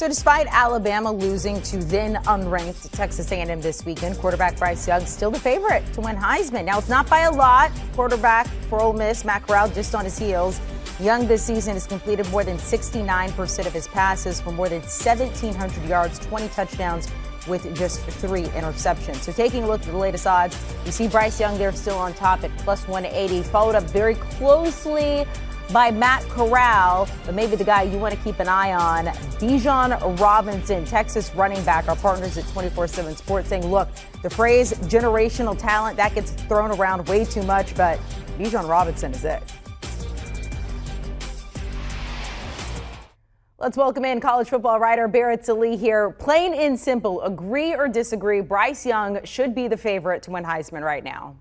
So despite Alabama losing to then unranked Texas A&M this weekend, quarterback Bryce Young still the favorite to win Heisman. Now, it's not by a lot. Quarterback for Ole Miss, Matt Corral, just on his heels. Young this season has completed more than 69% of his passes for more than 1,700 yards, 20 touchdowns with just 3 interceptions. So taking a look at the latest odds, you see Bryce Young there still on top at plus 180, followed up very closely by Matt Corral, but maybe the guy you want to keep an eye on, Bijan Robinson, Texas running back. Our partners at 24/7 Sports saying, look, the phrase generational talent, that gets thrown around way too much, but Bijan Robinson is it. Let's welcome in college football writer Barrett Sallee here. Plain and simple, agree or disagree, Bryce Young should be the favorite to win Heisman right now.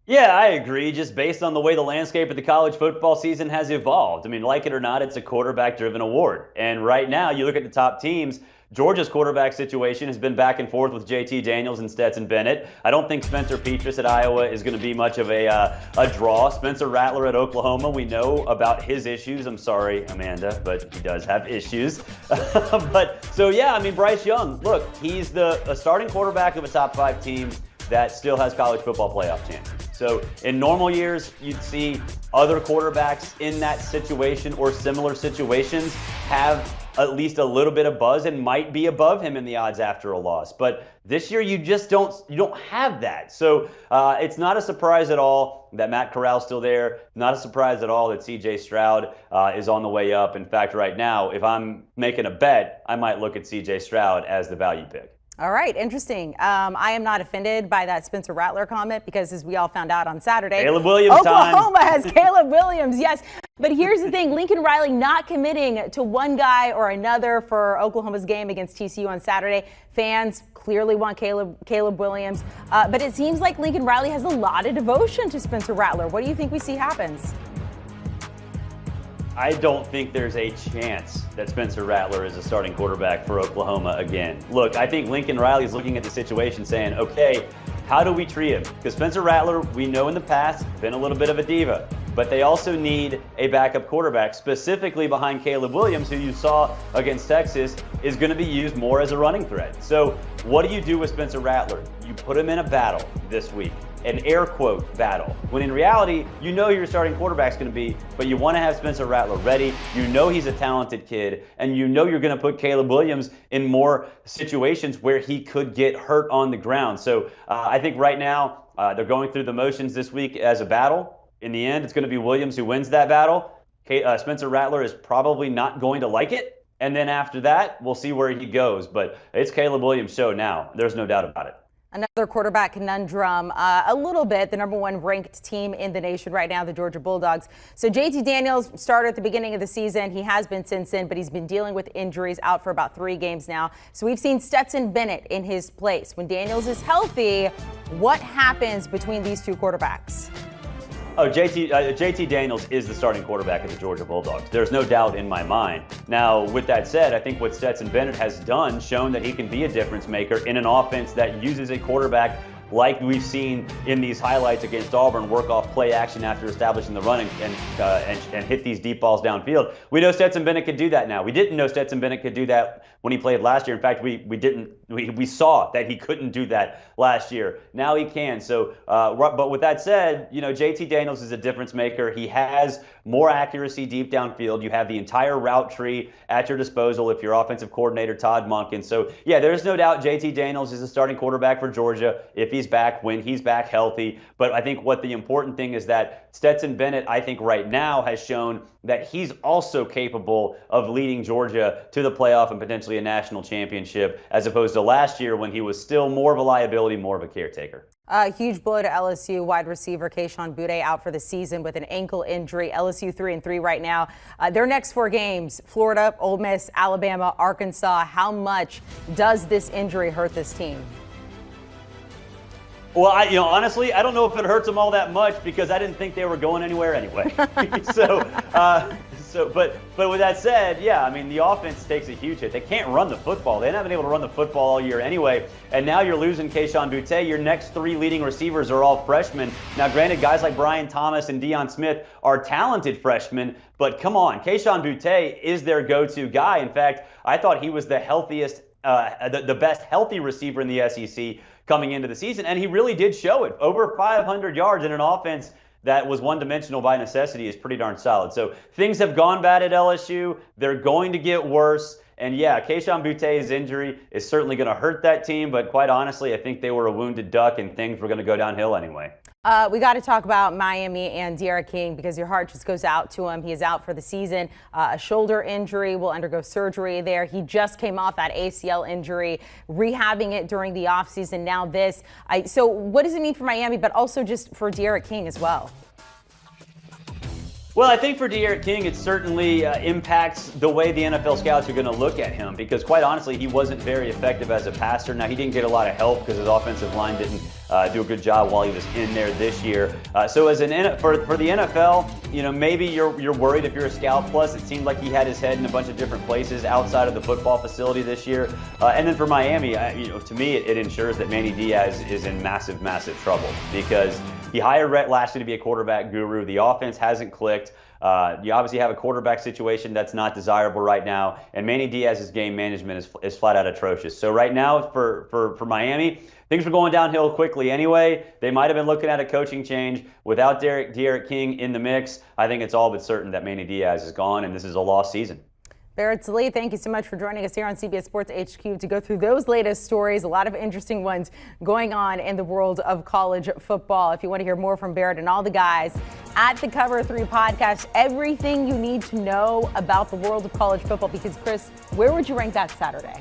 Yeah, I agree, just based on the way the landscape of the college football season has evolved. I mean, like it or not, it's a quarterback-driven award. And right now, you look at the top teams, Georgia's quarterback situation has been back and forth with JT Daniels and Stetson Bennett. I don't think Spencer Petras at Iowa is going to be much of a draw. Spencer Rattler at Oklahoma, we know about his issues. I'm sorry, Amanda, but he does have issues. Yeah, I mean, Bryce Young, look, he's a starting quarterback of a top 5 team that still has college football playoff chances. So in normal years, you'd see other quarterbacks in that situation or similar situations have at least a little bit of buzz and might be above him in the odds after a loss. But this year, you just don't have that. So it's not a surprise at all that Matt Corral's still there. Not a surprise at all that C.J. Stroud is on the way up. In fact, right now, if I'm making a bet, I might look at C.J. Stroud as the value pick. All right, interesting. I am not offended by that Spencer Rattler comment because, as we all found out on Saturday, Caleb Williams Oklahoma has Caleb Williams, yes. But here's the thing, Lincoln Riley not committing to one guy or another for Oklahoma's game against TCU on Saturday. Fans clearly want Caleb Williams, but it seems like Lincoln Riley has a lot of devotion to Spencer Rattler. What do you think we see happens? I don't think there's a chance that Spencer Rattler is a starting quarterback for Oklahoma again. Look, I think Lincoln Riley is looking at the situation saying, okay, how do we treat him? Because Spencer Rattler, we know in the past, been a little bit of a diva. But they also need a backup quarterback, specifically behind Caleb Williams, who you saw against Texas is going to be used more as a running threat. So what do you do with Spencer Rattler? You put him in a battle this week. An air quote battle, when in reality, you know who your starting quarterback's going to be, but you want to have Spencer Rattler ready. You know he's a talented kid, and you know you're going to put Caleb Williams in more situations where he could get hurt on the ground. So I think right now they're going through the motions this week as a battle. In the end, it's going to be Williams who wins that battle. Spencer Rattler is probably not going to like it. And then after that, we'll see where he goes. But it's Caleb Williams' show now. There's no doubt about it. Another quarterback conundrum, a little bit, the number 1 ranked team in the nation right now, the Georgia Bulldogs. So JT Daniels started at the beginning of the season. He has been since then, but he's been dealing with injuries, out for about 3 games now. So we've seen Stetson Bennett in his place. When Daniels is healthy, what happens between these 2 quarterbacks? Oh, JT Daniels is the starting quarterback of the Georgia Bulldogs. There's no doubt in my mind. Now, with that said, I think what Stetson Bennett has done, shown that he can be a difference maker in an offense that uses a quarterback like we've seen in these highlights against Auburn, work off play action after establishing the run and hit these deep balls downfield. We know Stetson Bennett could do that now. We didn't know Stetson Bennett could do that when he played last year. In fact, we saw that he couldn't do that last year. Now he can. So, but with that said, you know, JT Daniels is a difference maker. He has more accuracy deep downfield. You have the entire route tree at your disposal if you're offensive coordinator Todd Monken. So, yeah, there's no doubt JT Daniels is a starting quarterback for Georgia if he's back, when he's back healthy. But I think what the important thing is that Stetson Bennett, I think right now, has shown that he's also capable of leading Georgia to the playoff and potentially a national championship, as opposed to last year when he was still more of a liability, more of a caretaker. A huge blow to LSU. Wide receiver Kayshon Boutte out for the season with an ankle injury. LSU 3-3 right now. Their next 4 games, Florida, Ole Miss, Alabama, Arkansas. How much does this injury hurt this team? Well, honestly, I don't know if it hurts them all that much because I didn't think they were going anywhere anyway. But with that said, yeah, I mean, the offense takes a huge hit. They can't run the football. They haven't been able to run the football all year anyway. And now you're losing Kayshon Boutte. Your next three leading receivers are all freshmen. Now, granted, guys like Brian Thomas and Deion Smith are talented freshmen, but come on, Kayshon Boutte is their go-to guy. In fact, I thought he was the healthiest, the best healthy receiver in the SEC coming into the season, and he really did show it. Over 500 yards in an offense that was one-dimensional by necessity is pretty darn solid. So things have gone bad at LSU. They're going to get worse. And yeah, Kayshon Boutte's injury is certainly going to hurt that team, but quite honestly, I think they were a wounded duck and things were going to go downhill anyway. We got to talk about Miami and D'Eriq King because your heart just goes out to him. He is out for the season. A shoulder injury, will undergo surgery there. He just came off that ACL injury, rehabbing it during the offseason. Now this. So what does it mean for Miami, but also just for D'Eriq King as well? Well, I think for D'Eriq King, it certainly impacts the way the NFL scouts are going to look at him because, quite honestly, he wasn't very effective as a passer. Now, he didn't get a lot of help because his offensive line didn't do a good job while he was in there this year. So as for the NFL, you know, maybe you're worried if you're a scout. Plus, it seemed like he had his head in a bunch of different places outside of the football facility this year. And then for Miami, to me, it ensures that Manny Diaz is in massive, massive trouble because he hired Rhett Lashley to be a quarterback guru. The offense hasn't clicked. You obviously have a quarterback situation that's not desirable right now, and Manny Diaz's game management is flat out atrocious. So right now for Miami, things are going downhill quickly anyway. They might have been looking at a coaching change. Without D'Eriq King in the mix, I think it's all but certain that Manny Diaz is gone, and this is a lost season. Barrett Sallee, thank you so much for joining us here on CBS Sports HQ to go through those latest stories. A lot of interesting ones going on in the world of college football. If you want to hear more from Barrett and all the guys at the Cover 3 podcast, everything you need to know about the world of college football. Because, Chris, where would you rank that Saturday?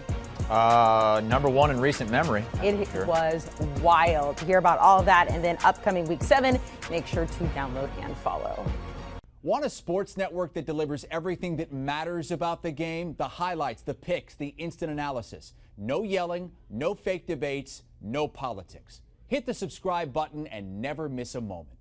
Number one in recent memory. It was wild. To hear about all of that and then upcoming Week 7, make sure to download and follow. Want a sports network that delivers everything that matters about the game? The highlights, the picks, the instant analysis. No yelling, no fake debates, no politics. Hit the subscribe button and never miss a moment.